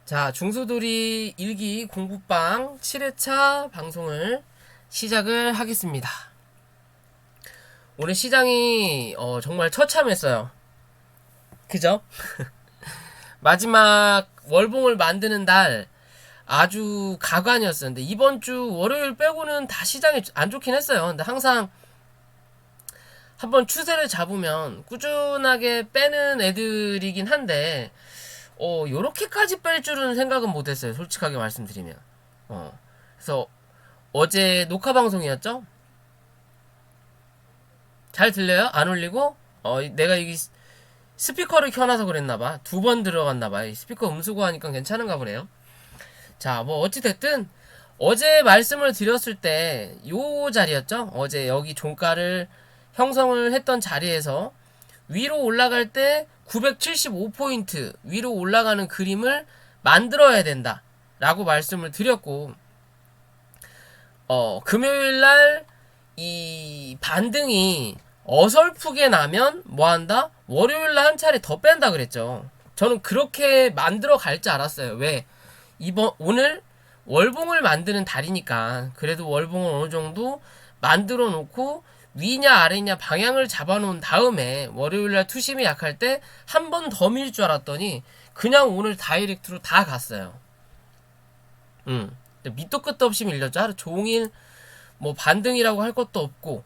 자, 중소돌이 일기 공부방 7회차 방송을 시작을 하겠습니다. 오늘 시장이 정말 처참했어요. 그죠? 마지막 월봉을 만드는 날 아주 가관이었었는데 이번 주 월요일 빼고는 다 시장이 안 좋긴 했어요. 근데 항상 한번 추세를 잡으면 꾸준하게 빼는 애들이긴 한데 요렇게까지 뺄 줄은 생각은 못했어요. 솔직하게 말씀드리면. 그래서 어제 녹화 방송이었죠? 잘 들려요? 안 울리고? 내가 이 스피커를 켜놔서 그랬나봐. 2번 들어갔나봐. 이 스피커 음수고 하니까 괜찮은가 보네요. 자, 뭐, 어찌됐든, 어제 말씀을 드렸을 때, 요 자리였죠? 어제 여기 종가를 형성을 했던 자리에서 위로 올라갈 때 975포인트 위로 올라가는 그림을 만들어야 된다 라고 말씀을 드렸고, 금요일날 이 반등이 어설프게 나면 뭐한다? 월요일날 한 차례 더 뺀다 그랬죠. 저는 그렇게 만들어 갈 줄 알았어요. 왜? 오늘 월봉을 만드는 달이니까 그래도 월봉을 어느 정도 만들어 놓고 위냐 아래냐 방향을 잡아 놓은 다음에 월요일날 투심이 약할 때 한 번 더 밀 줄 알았더니 그냥 오늘 다이렉트로 다 갔어요. 밑도 끝도 없이 밀렸죠. 하루 종일 뭐 반등이라고 할 것도 없고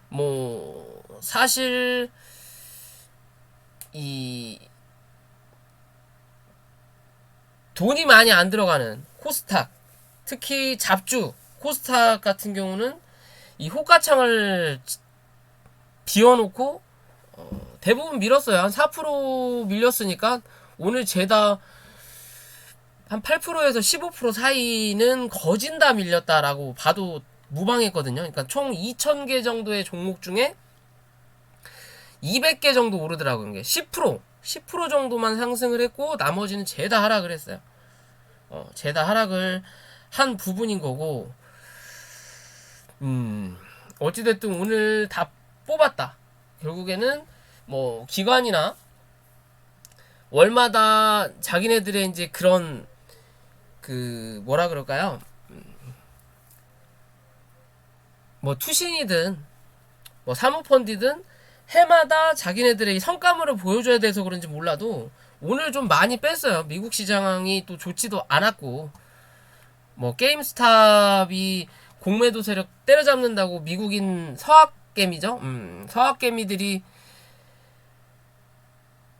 뭐 사실 이 돈이 많이 안 들어가는 코스닥, 특히 잡주 코스닥 같은 경우는 이 호가창을 비워놓고 대부분 밀었어요. 한 4% 밀렸으니까 오늘 죄다 한 8%에서 15% 사이는 거진다 밀렸다라고 봐도 무방했거든요. 그러니까 총 2,000개 정도의 종목 중에 200개 정도 오르더라고요. 이게 10% 정도만 상승을 했고 나머지는 죄다 하락을 했어요. 죄다 하락을 한 부분인 거고, 어찌됐든 오늘 다 뽑았다. 결국에는 뭐 기관이나 월마다 자기네들의 이제 그런 그 뭐라 그럴까요? 뭐 투신이든 뭐 사모펀드든 해마다 자기네들의 성과물을 보여줘야 돼서 그런지 몰라도 오늘 좀 많이 뺐어요. 미국 시장이 또 좋지도 않았고 뭐 게임스탑이 공매도 세력 때려잡는다고 미국인 서학개미죠. 서학개미들이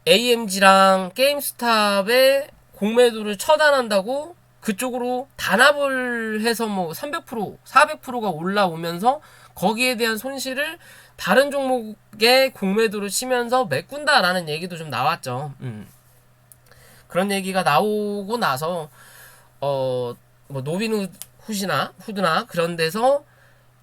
AMG랑 게임스탑의 공매도를 처단한다고 그쪽으로 단합을 해서 뭐 300%, 400%가 올라오면서 거기에 대한 손실을 다른 종목의 공매도를 치면서 메꾼다라는 얘기도 좀 나왔죠. 그런 얘기가 나오고 나서 뭐 후드나 그런 데서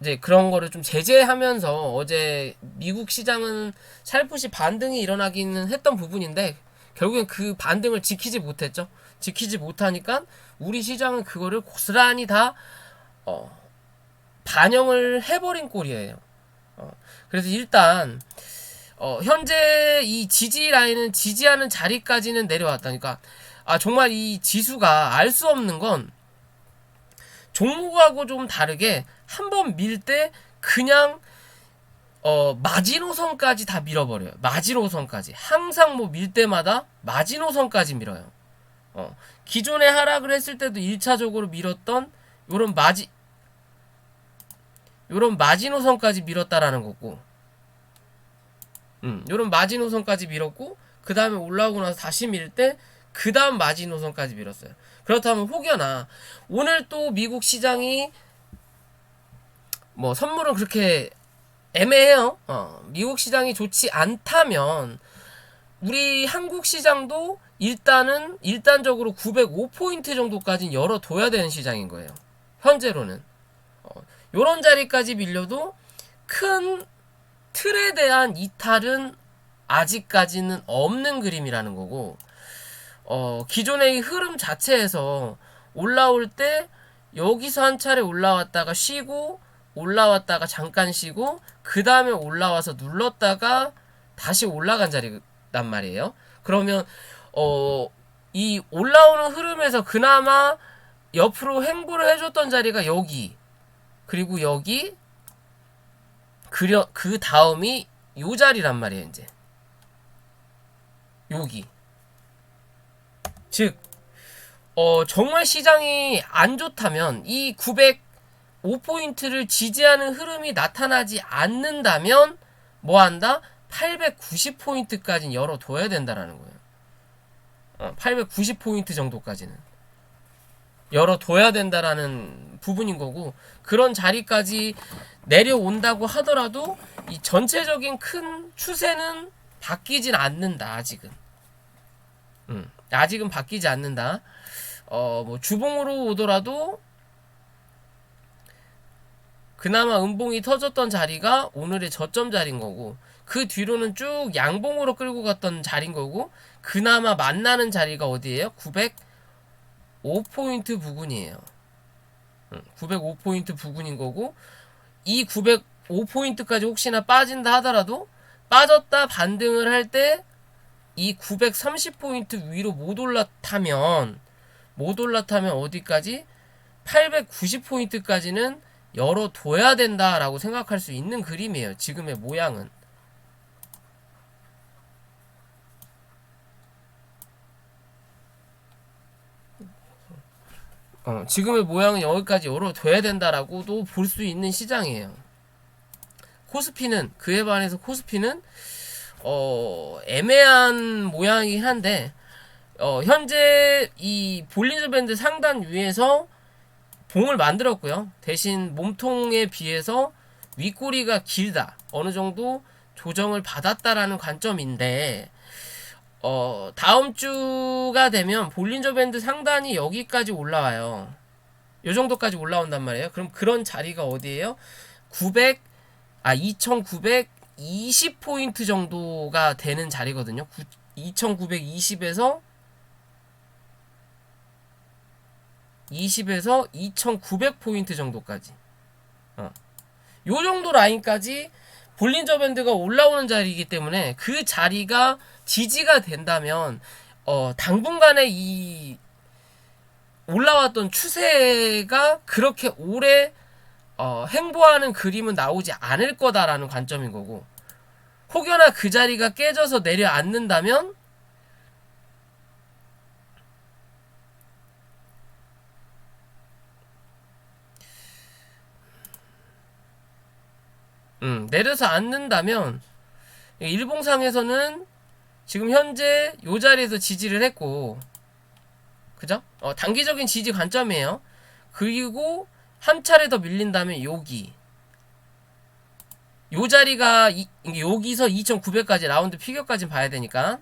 이제 그런 거를 좀 제재하면서 어제 미국 시장은 살포시 반등이 일어나기는 했던 부분인데 결국엔 그 반등을 지키지 못했죠. 지키지 못하니까 우리 시장은 그거를 고스란히 다 반영을 해버린 꼴이에요. 그래서 일단 현재 이 지지 라인은 지지하는 자리까지는 내려왔다니까. 정말 이 지수가 알 수 없는 건 종목하고 좀 다르게 한번 밀 때 그냥 마지노선까지 다 밀어버려요. 마지노선까지 항상 뭐 밀 때마다 마지노선까지 밀어요. 기존에 하락을 했을 때도 1차적으로 밀었던 요런 마지노선까지 밀었다라는 거고, 요런 마지노선까지 밀었고, 그 다음에 올라오고 나서 다시 밀 때, 그 다음 마지노선까지 밀었어요. 그렇다면 혹여나, 오늘 또 미국 시장이, 뭐, 선물은 그렇게 애매해요. 미국 시장이 좋지 않다면, 우리 한국 시장도 일단적으로 905포인트 정도까지 열어둬야 되는 시장인 거예요. 현재로는. 요런 자리까지 밀려도 큰 틀에 대한 이탈은 아직까지는 없는 그림이라는 거고, 기존의 흐름 자체에서 올라올 때 여기서 한 차례 올라왔다가 쉬고 올라왔다가 잠깐 쉬고 그 다음에 올라와서 눌렀다가 다시 올라간 자리란 말이에요. 그러면 이 올라오는 흐름에서 그나마 옆으로 횡보를 해줬던 자리가 여기, 그리고 여기, 그 다음이 요 자리란 말이에요. 이제 여기. 즉 정말 시장이 안 좋다면, 이 905포인트를 지지하는 흐름이 나타나지 않는다면 뭐 한다? 890포인트까지는 열어둬야 된다라는 거예요. 890포인트 정도까지는 열어둬야 된다라는 부분인 거고, 그런 자리까지 내려온다고 하더라도 이 전체적인 큰 추세는 바뀌진 않는다. 아직은 바뀌지 않는다. 뭐 주봉으로 오더라도 그나마 음봉이 터졌던 자리가 오늘의 저점 자리인 거고, 그 뒤로는 쭉 양봉으로 끌고 갔던 자리인 거고, 그나마 만나는 자리가 어디예요? 905포인트 부근이에요. 905포인트 부근인 거고, 이 905포인트까지 혹시나 빠진다 하더라도, 빠졌다 반등을 할 때 이 930포인트 위로 못 올라타면 어디까지? 890포인트까지는 열어둬야 된다라고 생각할 수 있는 그림이에요. 지금의 모양은. 지금의 모양은 여기까지 열어둬야 된다라고도 볼 수 있는 시장이에요. 코스피는, 그에 반해서 코스피는 애매한 모양이긴 한데, 현재 이 볼린저 밴드 상단 위에서 봉을 만들었고요. 대신 몸통에 비해서 윗꼬리가 길다, 어느 정도 조정을 받았다라는 관점인데, 다음 주가 되면 볼린저 밴드 상단이 여기까지 올라와요. 요 정도까지 올라온단 말이에요. 그럼 그런 자리가 어디예요? 2920포인트 정도가 되는 자리거든요. 2920에서 2900포인트 정도까지. 요 정도 라인까지 볼린저 밴드가 올라오는 자리이기 때문에, 그 자리가 지지가 된다면 당분간의 이 올라왔던 추세가 그렇게 오래 행보하는 그림은 나오지 않을 거다라는 관점인 거고, 혹여나 그 자리가 깨져서 내려앉는다면 내려서 앉는다면, 일봉상에서는 지금 현재 요 자리에서 지지를 했고, 그죠? 단기적인 지지 관점이에요. 그리고 한 차례 더 밀린다면 여기, 요 자리가 여기서 2900까지 라운드 피겨까지 봐야 되니까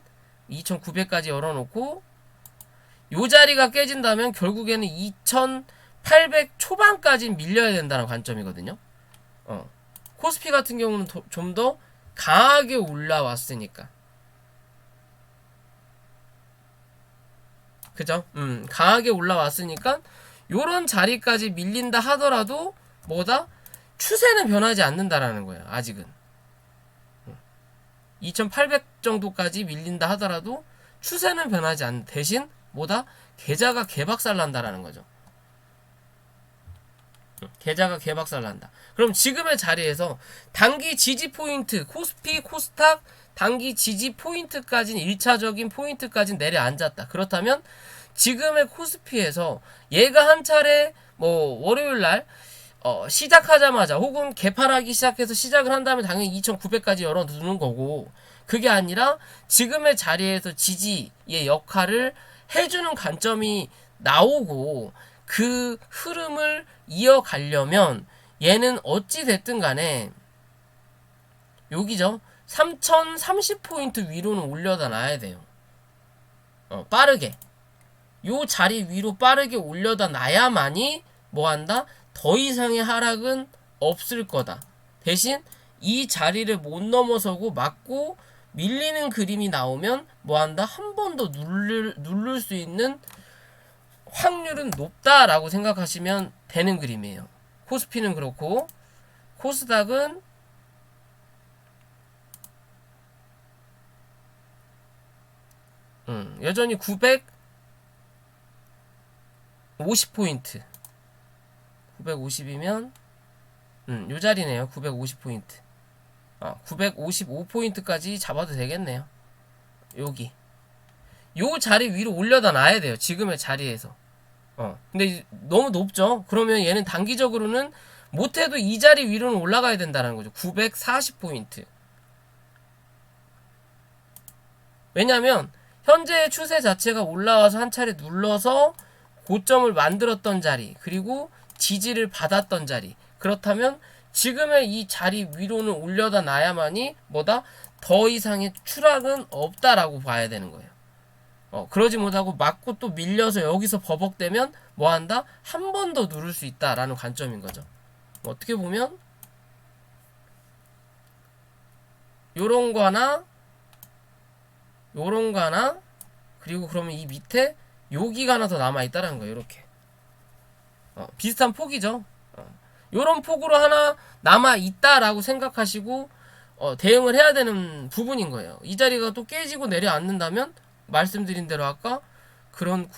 2900까지 열어놓고, 요 자리가 깨진다면 결국에는 2800 초반까지 밀려야 된다는 관점이거든요. 코스피 같은 경우는 좀 더 강하게 올라왔으니까, 그죠? 강하게 올라왔으니까 요런 자리까지 밀린다 하더라도 뭐다? 추세는 변하지 않는다라는 거예요. 아직은 2800 정도까지 밀린다 하더라도 추세는 변하지 않는 대신 뭐다? 계좌가 개박살 난다라는 거죠. 계좌가 개박살 난다. 그럼 지금의 자리에서 단기 지지 포인트, 코스피, 코스닥 단기 지지 포인트까지는 1차적인 포인트까지는 내려앉았다. 그렇다면 지금의 코스피에서 얘가 한 차례 뭐 월요일날 시작하자마자, 혹은 개판하기 시작해서 시작을 한다면 당연히 2900까지 열어두는 거고, 그게 아니라 지금의 자리에서 지지의 역할을 해주는 관점이 나오고, 그 흐름을 이어가려면 얘는 어찌 됐든 간에 여기죠, 3030포인트 위로는 올려다 놔야 돼요. 빠르게 요 자리 위로 빠르게 올려다 놔야만이 뭐한다? 더 이상의 하락은 없을 거다. 대신 이 자리를 못 넘어서고 맞고 밀리는 그림이 나오면 뭐한다? 한 번 더 누를 수 있는 확률은 높다라고 생각하시면 되는 그림이에요. 코스피는 그렇고, 코스닥은 여전히 950포인트. 950이면 요 자리네요. 950포인트. 955포인트까지 잡아도 되겠네요. 여기 요 자리 위로 올려다 놔야 돼요. 지금의 자리에서. 근데 너무 높죠? 그러면 얘는 단기적으로는 못해도 이 자리 위로는 올라가야 된다는 거죠. 940포인트. 왜냐면 현재의 추세 자체가 올라와서 한 차례 눌러서 고점을 만들었던 자리, 그리고 지지를 받았던 자리. 그렇다면 지금의 이 자리 위로는 올려다 놔야만이 뭐다? 더 이상의 추락은 없다라고 봐야 되는 거예요. 그러지 못하고 맞고 또 밀려서 여기서 버벅대면 뭐한다? 한 번 더 누를 수 있다라는 관점인 거죠. 어떻게 보면 요런 거나 요런 거나 그리고 그러면 이 밑에 여기가 하나 더 남아있다라는 거예요. 이렇게 비슷한 폭이죠. 요런 폭으로 하나 남아있다라고 생각하시고 대응을 해야 되는 부분인 거예요. 이 자리가 또 깨지고 내려앉는다면 말씀드린 대로 아까 그런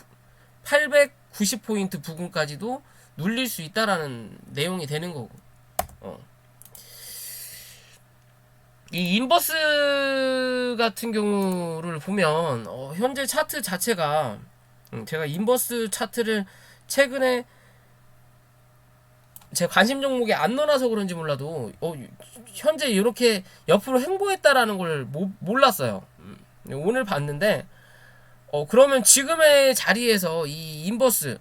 890포인트 부근까지도 눌릴 수 있다라는 내용이 되는 거고. 이 인버스 같은 경우를 보면 현재 차트 자체가 제가 인버스 차트를 최근에 제 관심 종목에 안 넣어놔서 그런지 몰라도 현재 이렇게 옆으로 횡보했다라는 걸 몰랐어요. 오늘 봤는데 그러면 지금의 자리에서 이 인버스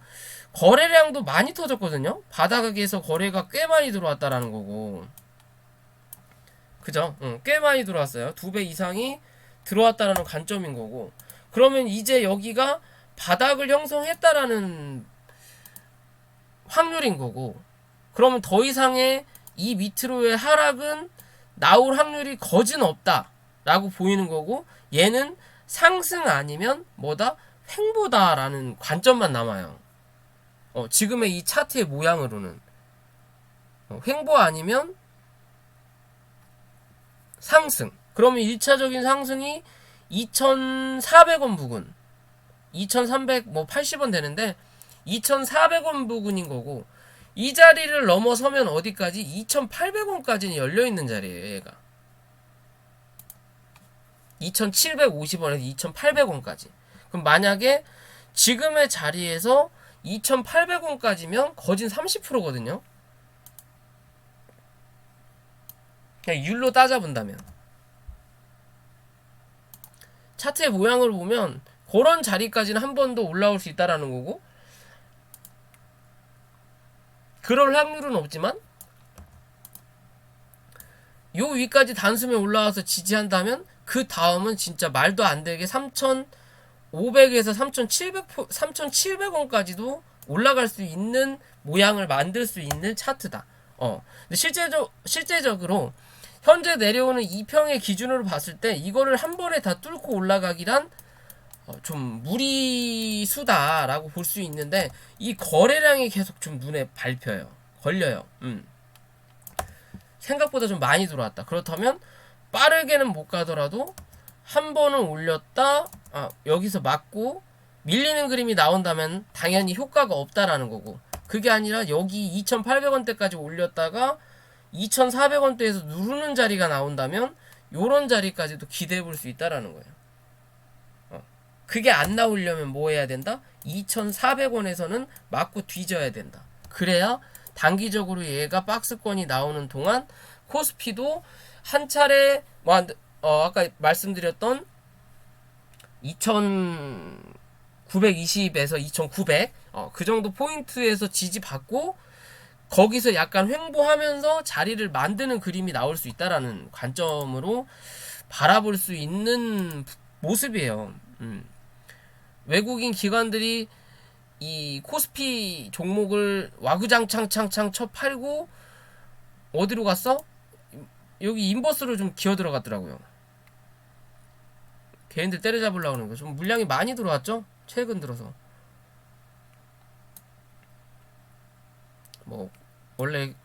거래량도 많이 터졌거든요. 바닥에서 거래가 꽤 많이 들어왔다라는 거고, 그죠? 꽤 많이 들어왔어요. 2배 이상이 들어왔다라는 관점인 거고, 그러면 이제 여기가 바닥을 형성했다라는 확률인 거고, 그러면 더 이상의 이 밑으로의 하락은 나올 확률이 거진 없다라고 보이는 거고, 얘는 상승 아니면 뭐다? 횡보다라는 관점만 남아요. 지금의 이 차트의 모양으로는 횡보 아니면 상승. 그러면 1차적인 상승이 2,400원 부근, 2,380원 되는데 2,400원 부근인 거고, 이 자리를 넘어서면 어디까지? 2,800원까지는 열려있는 자리예요. 얘가 2,750원에서 2,800원까지. 그럼 만약에 지금의 자리에서 2,800원까지면 거진 30%거든요. 그냥 율로 따져본다면. 차트의 모양을 보면 그런 자리까지는 한 번 더 올라올 수 있다라는 거고, 그럴 확률은 없지만 요 위까지 단숨에 올라와서 지지한다면 그 다음은 진짜 말도 안 되게 3,500에서 3,700원까지도 올라갈 수 있는 모양을 만들 수 있는 차트다. 근데 실제적으로 현재 내려오는 2평의 기준으로 봤을 때 이거를 한 번에 다 뚫고 올라가기란 좀 무리수다라고 볼 수 있는데, 이 거래량이 계속 좀 눈에 걸려요. 생각보다 좀 많이 들어왔다. 그렇다면 빠르게는 못 가더라도 한 번은 올렸다, 여기서 맞고 밀리는 그림이 나온다면 당연히 효과가 없다라는 거고, 그게 아니라 여기 2,800원대까지 올렸다가 2,400원대에서 누르는 자리가 나온다면 요런 자리까지도 기대해 볼 수 있다라는 거예요. 그게 안 나오려면 뭐 해야 된다? 2,400원에서는 맞고 뒤져야 된다. 그래야 단기적으로 얘가 박스권이 나오는 동안 코스피도 한 차례 아까 말씀드렸던 2,920에서 2,900 그 정도 포인트에서 지지받고 거기서 약간 횡보하면서 자리를 만드는 그림이 나올 수 있다라는 관점으로 바라볼 수 있는 모습이에요. 외국인 기관들이 이 코스피 종목을 와구장창창창 쳐 팔고 어디로 갔어? 여기 인버스로 좀 기어 들어갔더라고요. 걔네들 때려잡으려고 하는 거. 좀 물량이 많이 들어왔죠? 최근 들어서. 뭐 원래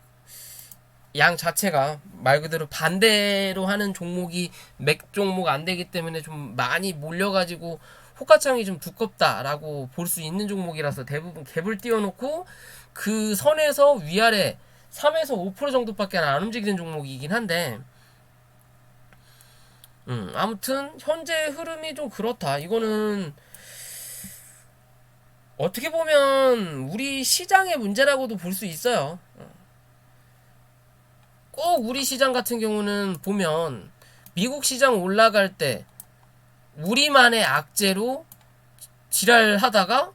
양 자체가 말 그대로 반대로 하는 종목이 맥 종목 안 되기 때문에 좀 많이 몰려가지고 호가창이 좀 두껍다라고 볼 수 있는 종목이라서 대부분 갭을 띄워놓고 그 선에서 위아래 3에서 5% 정도밖에 안 움직이는 종목이긴 한데, 아무튼 현재 흐름이 좀 그렇다. 이거는 어떻게 보면 우리 시장의 문제라고도 볼 수 있어요. 꼭 우리 시장 같은 경우는 보면 미국 시장 올라갈 때 우리만의 악재로 지랄하다가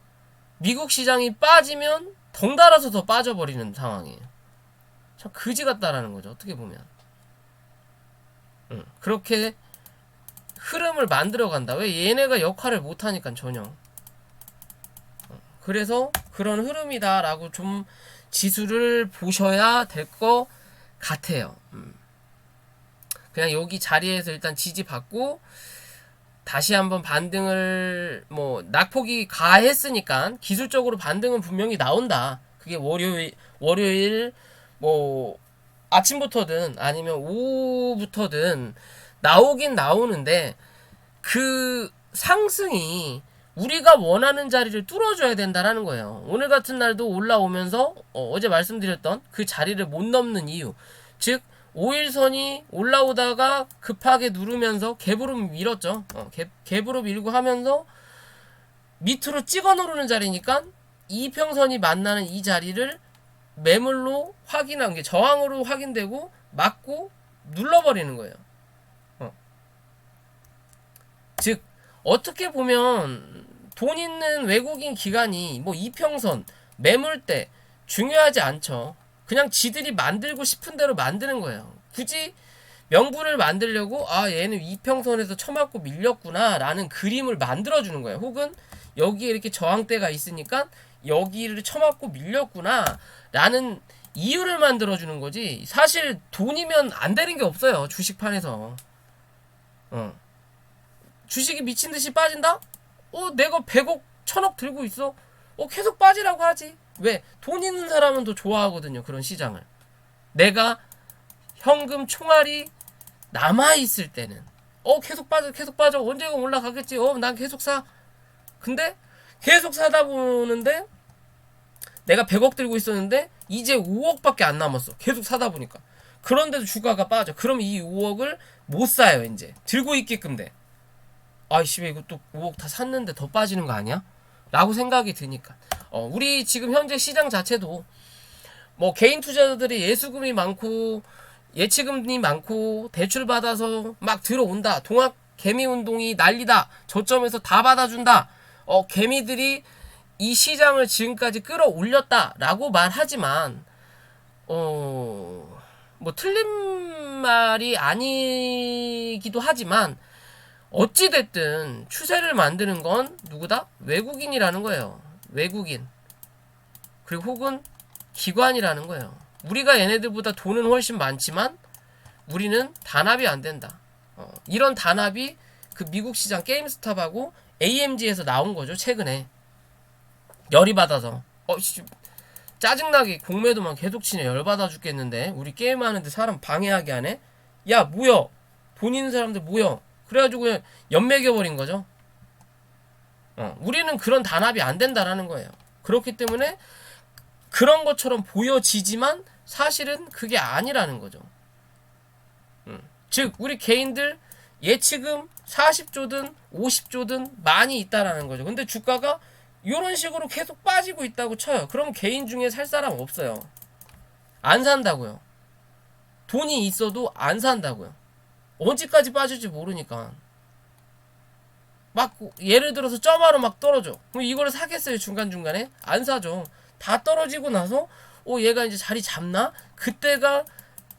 미국 시장이 빠지면 덩달아서 더 빠져버리는 상황이에요. 참 그지 같다라는 거죠. 어떻게 보면. 그렇게 흐름을 만들어 간다. 왜 얘네가 역할을 못하니까 전혀. 그래서 그런 흐름이다라고 좀 지수를 보셔야 될 것 같아요. 그냥 여기 자리에서 일단 지지받고 다시 한번 반등을 뭐 낙폭이 가했으니까 기술적으로 반등은 분명히 나온다. 그게 월요일 뭐 아침부터든 아니면 오후부터든 나오긴 나오는데 그 상승이 우리가 원하는 자리를 뚫어줘야 된다라는 거예요. 오늘 같은 날도 올라오면서 어제 말씀드렸던 그 자리를 못 넘는 이유, 즉 5일선이 올라오다가 급하게 누르면서 갭으로 밀었죠. 갭으로 밀고 하면서 밑으로 찍어 누르는 자리니까 이평선이 만나는 이 자리를 매물로 확인한 게 저항으로 확인되고 맞고 눌러버리는 거예요. 즉 어떻게 보면 돈 있는 외국인 기관이 뭐 이평선 매물대 중요하지 않죠. 그냥 지들이 만들고 싶은 대로 만드는 거예요. 굳이 명분을 만들려고 얘는 이평선에서 쳐맞고 밀렸구나 라는 그림을 만들어주는 거예요. 혹은 여기에 이렇게 저항대가 있으니까 여기를 쳐맞고 밀렸구나 라는 이유를 만들어주는 거지, 사실 돈이면 안 되는 게 없어요. 주식판에서 주식이 미친듯이 빠진다? 내가 100억 1000억 들고 있어. 계속 빠지라고 하지. 왜? 돈 있는 사람은 더 좋아하거든요. 그런 시장을. 내가 현금 총알이 남아있을 때는 계속 빠져 언제가 올라가겠지. 난 계속 사. 근데 계속 사다 보는데 내가 100억 들고 있었는데 이제 5억밖에 안 남았어. 계속 사다 보니까. 그런데도 주가가 빠져. 그럼 이 5억을 못 사요. 이제 들고 있게끔 돼. 아이씨, 왜 이거 또 5억 다 샀는데 더 빠지는 거 아니야? 라고 생각이 드니까. 우리 지금 현재 시장 자체도 뭐 개인 투자자들이 예수금이 많고 예치금이 많고 대출 받아서 막 들어온다. 동학 개미 운동이 난리다. 저점에서 다 받아준다. 개미들이 이 시장을 지금까지 끌어올렸다라고 말하지만 뭐 틀린 말이 아니기도 하지만 어찌됐든 추세를 만드는 건 누구다? 외국인이라는 거예요. 외국인. 그리고 혹은 기관이라는 거예요. 우리가 얘네들보다 돈은 훨씬 많지만 우리는 단합이 안 된다. 이런 단합이 그 미국 시장 게임스탑하고 AMG에서 나온 거죠. 최근에. 열이 받아서. 짜증나게 공매도만 계속 치네. 열받아 죽겠는데. 우리 게임하는데 사람 방해하게 하네. 야, 모여. 돈 있는 사람들 모여. 그래가지고 그냥 연맥여버린 거죠. 우리는 그런 단합이 안 된다라는 거예요. 그렇기 때문에 그런 것처럼 보여지지만 사실은 그게 아니라는 거죠. 즉 우리 개인들 예치금 40조든 50조든 많이 있다라는 거죠. 근데 주가가 이런 식으로 계속 빠지고 있다고 쳐요. 그럼 개인 중에 살 사람 없어요. 안 산다고요. 돈이 있어도 안 산다고요. 언제까지 빠질지 모르니까. 막 예를 들어서 점화로 막 떨어져. 그럼 이거를 사겠어요? 중간중간에? 안 사죠. 다 떨어지고 나서 얘가 이제 자리 잡나? 그때가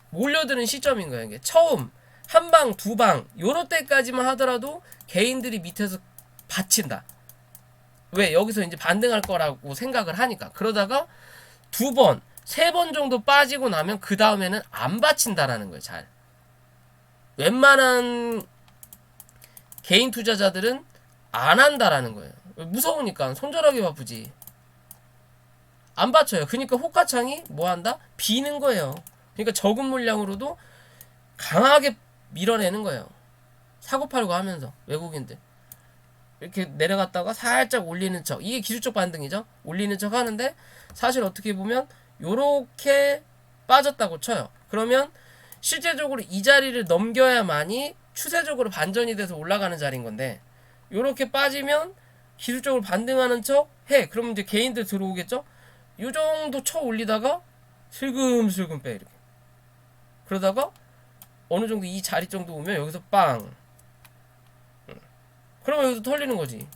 몰려드는 시점인 거예요. 이게 처음 한 방, 두 방 요럴 때까지만 하더라도 개인들이 밑에서 받친다. 왜? 여기서 이제 반등할 거라고 생각을 하니까. 그러다가 두 번, 세 번 정도 빠지고 나면 그 다음에는 안 받친다라는 거예요. 잘. 웬만한 개인 투자자들은 안 한다라는 거예요. 무서우니까 손절하기 바쁘지. 안 받쳐요. 그러니까 호가창이 뭐 한다? 비는 거예요. 그러니까 적은 물량으로도 강하게 밀어내는 거예요. 사고팔고 하면서 외국인들. 이렇게 내려갔다가 살짝 올리는 척, 이게 기술적 반등이죠. 올리는 척 하는데 사실 어떻게 보면 요렇게 빠졌다고 쳐요. 그러면 실제적으로 이 자리를 넘겨야만이 추세적으로 반전이 돼서 올라가는 자리인 건데, 요렇게 빠지면 기술적으로 반등하는 척 해. 그러면 이제 개인들 들어오겠죠. 요 정도 쳐 올리다가 슬금슬금 빼, 이렇게. 그러다가 어느 정도 이 자리 정도 오면 여기서 빵, 그러면 여기서 털리는 거지.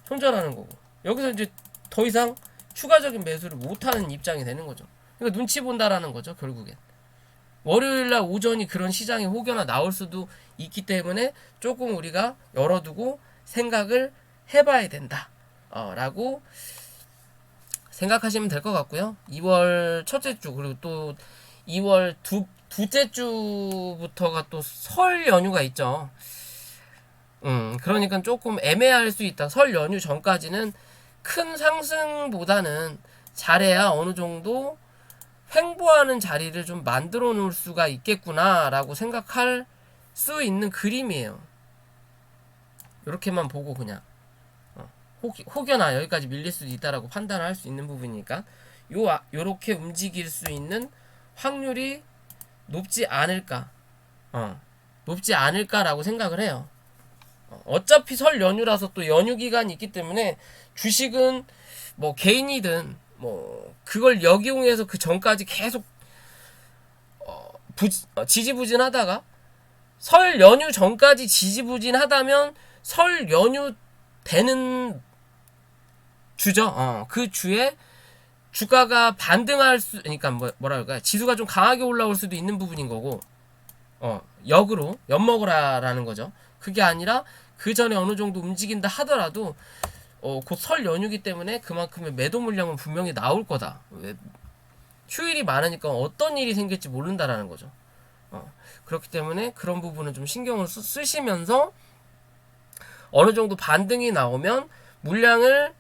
손절하는 거고. 여기서 이제 더 이상 추가적인 매수를 못하는 입장이 되는 거죠. 그러니까 눈치 본다라는 거죠, 결국엔. 월요일날 오전이 그런 시장이 혹여나 나올 수도 있기 때문에 조금 우리가 열어두고 생각을 해봐야 된다. 라고 생각하시면 될 것 같고요. 2월 첫째 주, 그리고 또 2월 두째 주부터가 또 설 연휴가 있죠. 그러니까 조금 애매할 수 있다. 설 연휴 전까지는 큰 상승보다는 잘해야 어느 정도 횡보하는 자리를 좀 만들어 놓을 수가 있겠구나라고 생각할 수 있는 그림이에요. 이렇게만 보고 그냥 혹여나 여기까지 밀릴 수도 있다라고 판단을 할 수 있는 부분이니까 요렇게 움직일 수 있는 확률이 높지 않을까, 높지 않을까라고 생각을 해요. 어차피 설 연휴라서 또 연휴 기간이 있기 때문에 주식은 뭐 개인이든 뭐 그걸 역이용해서 그 전까지 계속 지지부진하다가 설 연휴 전까지 지지부진하다면 설 연휴 되는 주죠. 그 주에 주가가 반등할 수, 그러니까 뭐라 할까요? 지수가 좀 강하게 올라올 수도 있는 부분인 거고, 역으로 엿먹으라라는 거죠. 그게 아니라 그 전에 어느 정도 움직인다 하더라도 곧 설 연휴기 때문에 그만큼의 매도 물량은 분명히 나올 거다. 휴일이 많으니까 어떤 일이 생길지 모른다라는 거죠. 그렇기 때문에 그런 부분은 좀 신경을 쓰시면서 어느 정도 반등이 나오면 물량을,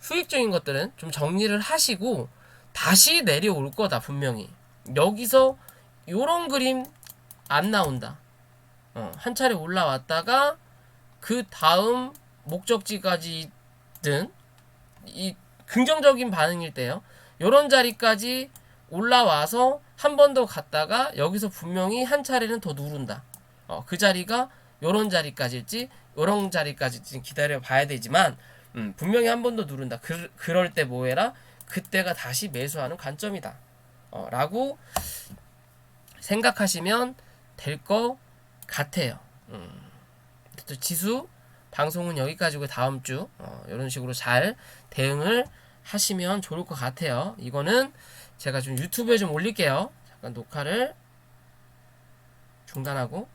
수익적인 것들은 좀 정리를 하시고 다시 내려올 거다. 분명히 여기서 요런 그림 안 나온다. 한 차례 올라왔다가 그 다음 목적지까지든 이 긍정적인 반응일 때요, 요런 자리까지 올라와서 한 번 더 갔다가 여기서 분명히 한 차례는 더 누른다. 그 자리가 요런 자리까지일지 요런 자리까지일지 기다려 봐야 되지만 분명히 한 번 더 누른다. 그럴 때 뭐해라? 그때가 다시 매수하는 관점이다. 라고 생각하시면 될 것 같아요. 지수 방송은 여기까지고 다음 주 이런 식으로 잘 대응을 하시면 좋을 것 같아요. 이거는 제가 좀 유튜브에 좀 올릴게요. 잠깐 녹화를 중단하고